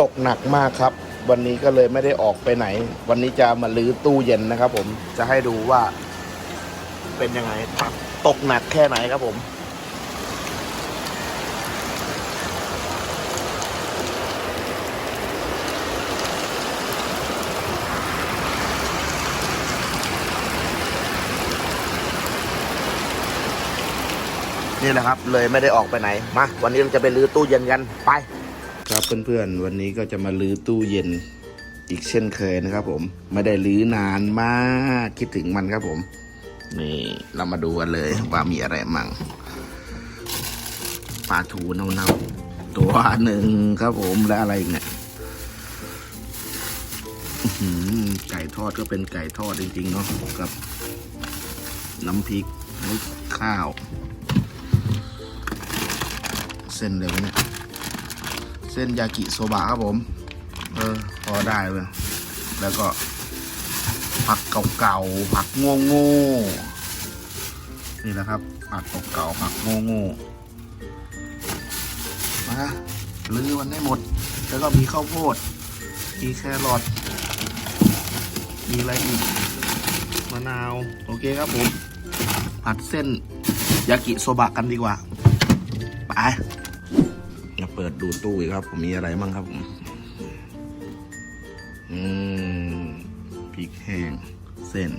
ตกหนักมากครับวันนี้ก็เลยไม่ได้ออกไปไหนวันนี้จะมาลื้อตู้เย็นนะครับผมจะให้ดูว่าเป็นยังไงตกหนักแค่ไหนครับผมนี่แหละครับเลยไม่ได้ออกไปไหนมาวันนี้เราจะไปลื้อตู้เย็นกันไปครับเพื่อนๆวันนี้ก็จะมาลื้อตู้เย็นอีกเช่นเคยนะครับผมไม่ได้ลื้อนานมากคิดถึงมันครับผมนี่เรามาดูกันเลยว่ามีอะไรมั่งปลาทูเน่าๆตัวหนึ่งครับผมและอะไรอีกเนี่ยไก่ทอดก็เป็นไก่ทอดจริงๆเนาะกับน้ำพริกข้าวเส้นเลยวะเนี่ยเส้นยากิโซบะครับผมพอได้เลยแล้วก็ผักเก่าๆผักโง่ๆนี่แหละครับผักเก่าๆผักโง่ๆมาลื้อมันให้หมดแล้วก็มีข้าวโพดมีแครอทมีอะไรอีกมะนาวโอเคครับผมผัดเส้นยากิโซบะกันดีกว่าไปมาเปิดดูตู้อีกครับผมมีอะไรบ้างครับผมพริกแห้งเส้น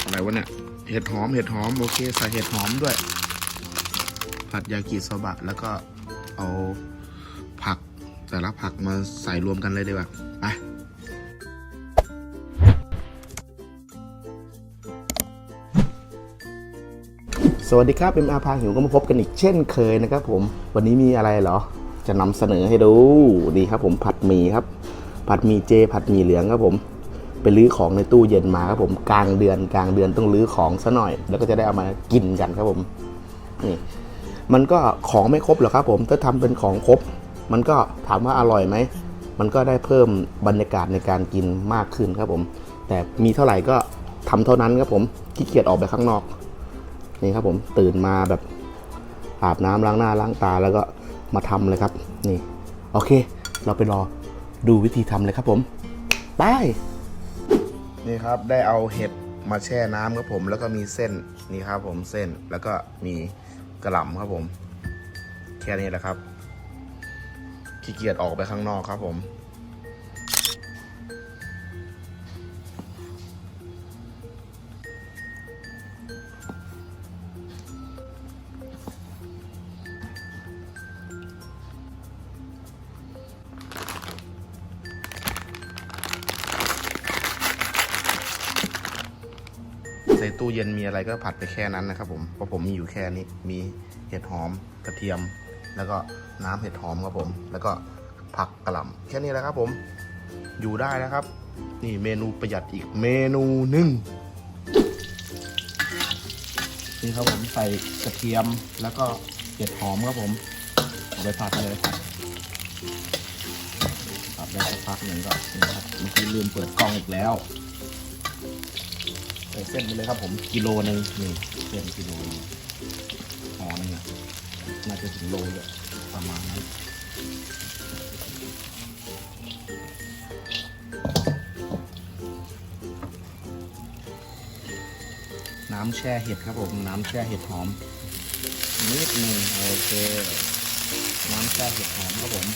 อะไรวะเนี่ยเห็ดหอมโอเคใส่เห็ดหอมด้วยผัดยากิโซบะแล้วก็เอาผักแต่ละผักมาใส่รวมกันเลยดีกว่าไปสวัสดีครับเป็นอาภาหิวก็มาพบกันอีกเช่นเคยนะครับผมวันนี้มีอะไรเหรอจะนำเสนอให้ดูดีครับผมผัดหมี่ครับผัดหมี่เจผัดหมี่เหลืองครับผมไปลื้อของในตู้เย็นมาครับผมกลางเดือนต้องลื้อของซะหน่อยแล้วก็จะได้เอามากินกันครับผมนี่มันก็ของไม่ครบหรอกครับผมถ้าทำเป็นของครบมันก็ถามว่าอร่อยไหมมันก็ได้เพิ่มบรรยากาศในการกินมากขึ้นครับผมแต่มีเท่าไหร่ก็ทำเท่านั้นครับผมขี้เกียจออกไปข้างนอกนี่ครับผมตื่นมาแบบอาบน้ำล้างหน้าล้างตาแล้วก็มาทำเลยครับนี่โอเคเราไปรอดูวิธีทำเลยครับผมไปนี่ครับได้เอาเห็ดมาแช่น้ำครับผมแล้วก็มีเส้นนี่ครับผมเส้นแล้วก็มีกระหล่ำครับผมแค่นี้แหละครับขี้เกียจออกไปข้างนอกครับผมในตู้เย็นมีอะไรก็ผัดไปแค่นั้นนะครับผมเพราะผมมีอยู่แค่นี้มีเห็ดหอมกระเทียมแล้วก็น้ำเห็ดหอมครับผมแล้วก็ผักกระหล่ำแค่นี้แหละครับผมอยู่ได้นะครับนี่เมนูประหยัดอีกเมนูหนึ่งนี่ครับผมใส่กระเทียมแล้วก็เห็ดหอมครับผมเอาไปผัดเลยผัดได้สักพักหนึ่งก็นี่ครับเมื่อกี้ลืมเปิดกล้องอีกแล้วใส่เส้นไปเลยครับผมกิโลนึงนี่เส้นกิโลห่อนึงน่าจะถึงโลเลยประมาณนั้นน้ำแช่เห็ดครับผมน้ำแช่เห็ดหอมนิดนึงโอเคน้ำแช่เห็ดหอมครับผม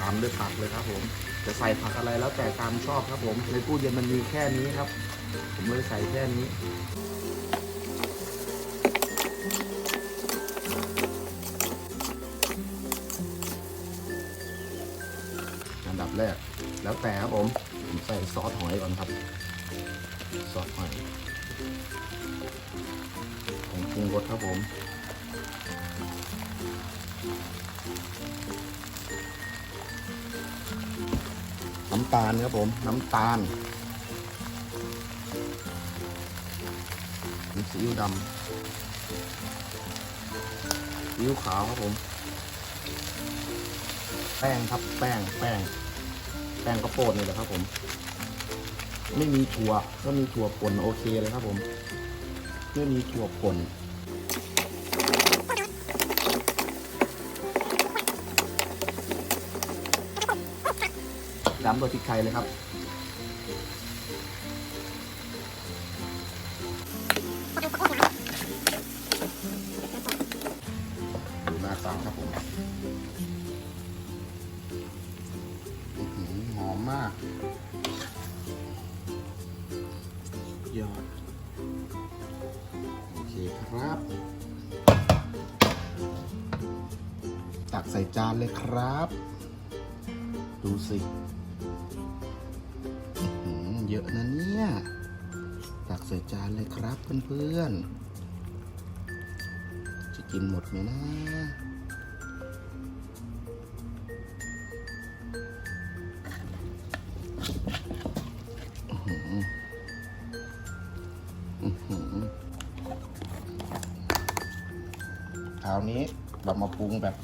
ตามด้วยผักเลยครับผมจะใส่ผักอะไรแล้วแต่ตามชอบครับผมในตู้เย็นมันมีแค่นี้ครับผมเลยใส่แค่นี้อันดับแรกแล้วแต่ครับผมใส่ซอสหอยก่อนครับซอสหอยของปรุงรสครับผมน้ำ ำตาลครับผมน้ำตาลซีอิ๊วดำซีอิ๊วขาวครับผมแป้งครับแป้งข้าวโพดนี่แหละครับผมไม่มีถั่วก็มีถั่วป่นโอเคเลยครับผมไม่มีถั่วป่นดำโดยพริกไทยเลยครับดูหน้าตาครับผมหอมมากยอดโอเคครับตักใส่จานเลยครับดูสิเยอะนะเนี่ยตักใส่จานเลยครับเพื่อนๆจะกินหมดไหมนะคราวนี้เรามาปรุงแบบ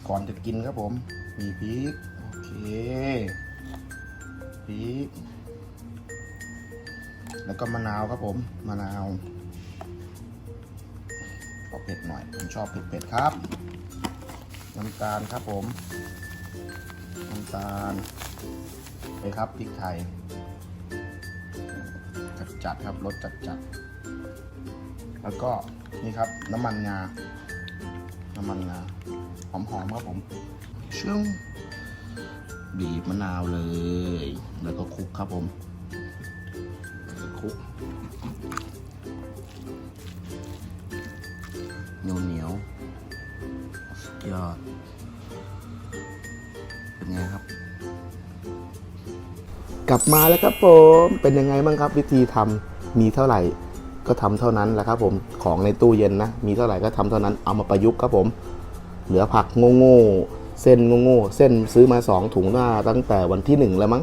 ก่อนจะกินครับผมมีพริกโอเคพริกแล้วก็มะนาวครับผมมะนาวเอาเผ็ดหน่อยผมชอบเผ็ดๆครับน้ำตาลครับผมน้ำตาลไปครับพริกไทยจัดครับรสจัดแล้วก็นี่ครับน้ำมันงาหอมๆครับผมช่วงบีบมะนาวเลยแล้วก็คลุกครับผมคลุกเหนียวสุดยอดเป็นไงครับกลับมาแล้วครับผมเป็นยังไงบ้างครับวิธีทำมีเท่าไหร่ก็ทำเท่านั้นแหละครับผมของในตู้เย็นนะมีเท่าไหร่ก็ทำเท่านั้นเอามาประยุกต์ครับผมเหลือผักโง่เส้นโง่เส้นซื้อมา2 ถุงหน้าตั้งแต่วันที่1แล้วมั้ง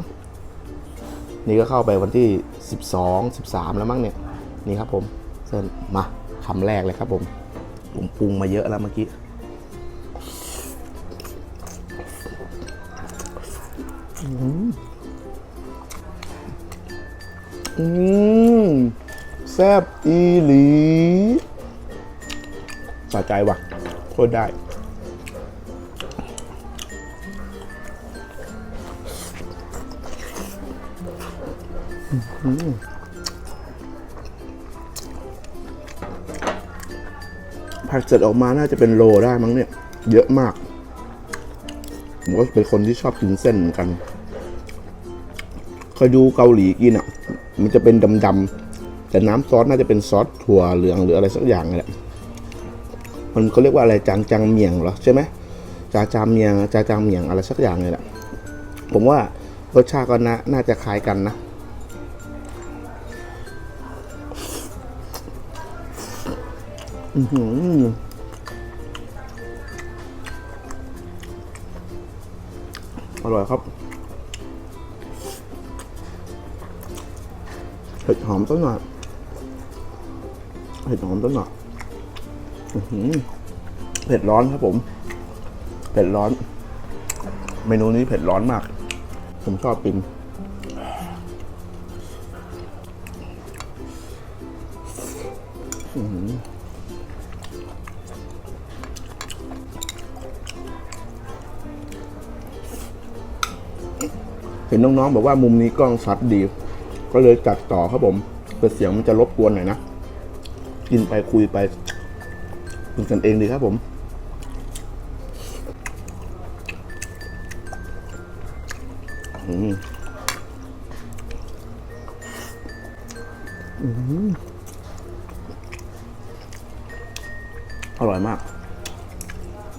นี่ก็เข้าไปวันที่12 13แล้วมั้งเนี่ยนี่ครับผมเส้นมาคำแรกเลยครับผมปรุงมาเยอะแล้วเมื่อกี้แซ่บอีหลีสะใจว่ะโคตรได้ผักเสร็จออกมาน่าจะเป็นโลได้มั้งเนี่ยเยอะมากผมก็เป็นคนที่ชอบกินเส้นเหมือนกันเคยดูเกาหลีกินอ่ะมันจะเป็นดำๆแต่น้ำซอสน่าจะเป็นซอสถั่วเหลืองหรืออะไรสักอย่างนี่แหละมันเขาเรียกว่าอะไรจางเมียงเหรอใช่ไหมจางเมียงอะไรสักอย่างนี่แหละผมว่ารสชาติก็น่าจะคล้ายกันนะอร่อยครับเห็ดหอมต้นหน่อยเผ็ดร้อนครับผมเผ็ดร้อนเมนูนี้เผ็ดร้อนมากผมชอบกินเห็นน้องๆบอกว่ามุมนี้กล้องชัดดีก็เลยจัดต่อครับผมแต่เสียงมันจะรบกวนหน่อยนะกินไปคุยไปเป็นกันเองดีครับผมอร่อยมาก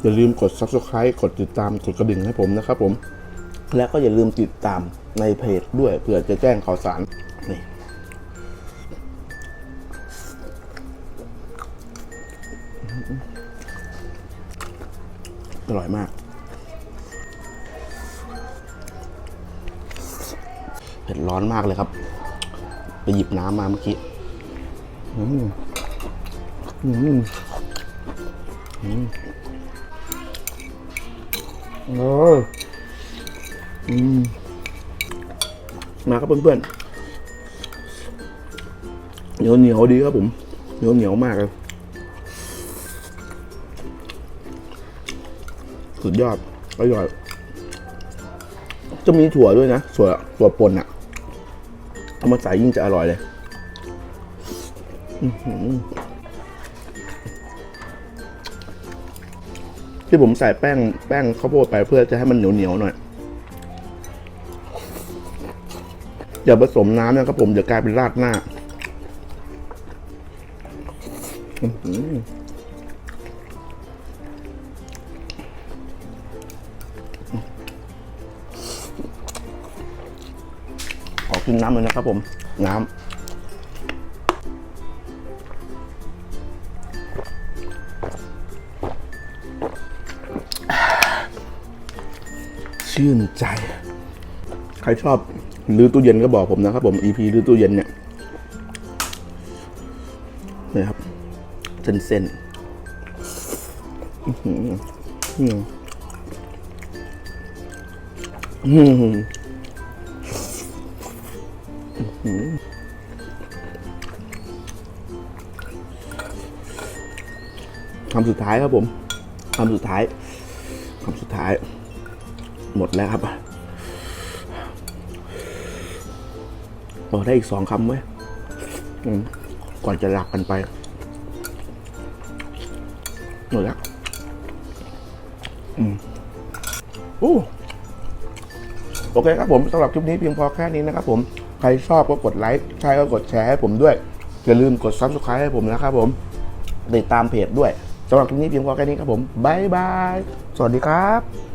อย่าลืมกด Subscribe กดติดตามกดกระดิ่งให้ผมนะครับผมและก็อย่าลืมติดตามในเพจด้วยเพื่อจะแจ้งข่าวสารนี่อร่อยมาก ผ็ดร้อนมากเลยครับไปหยิบน้ำมาเมื่อกี้อืมอืมอืมโอ้อืมมาครับเพื่อนๆเหนียวเหนียวดีครับผมเหนียวเหนียวมากเลยสุดยอดอร่อยจะมีถั่วด้วยนะถั่วป่นอะเอามาใส่ยิ่งจะอร่อยเลยที่ผมใส่แป้งข้าวโพดไปเพื่อจะให้มันเหนียวหน่อยอย่าผสมน้ำนะครับผมเดี๋ยวกลายเป็นราดหน้าขอกินน้ำเลยนะครับผมน้ำชื่นใจใครชอบรื้อตู้เย็นก็บอกผมนะครับผม EP รื้อตู้เย็นเนี่ยนี่ครับเส้นคำสุดท้ายครับผมคำสุดท้ายหมดแล้วครับบอกได้อีก2 คำไหมก่อนจะหลับกันไปหมดแล้วโอเคครับผมสำหรับคลิปนี้เพียงพอแค่นี้นะครับผมใครชอบก็กดไลค์ใช่ก็กดแชร์ให้ผมด้วยอย่าลืมกด Subscribe ให้ผมนะครับผมติดตามเพจด้วยสำหรับคลิปนี้เพียงพอแค่นี้ครับผมบ๊ายบายสวัสดีครับ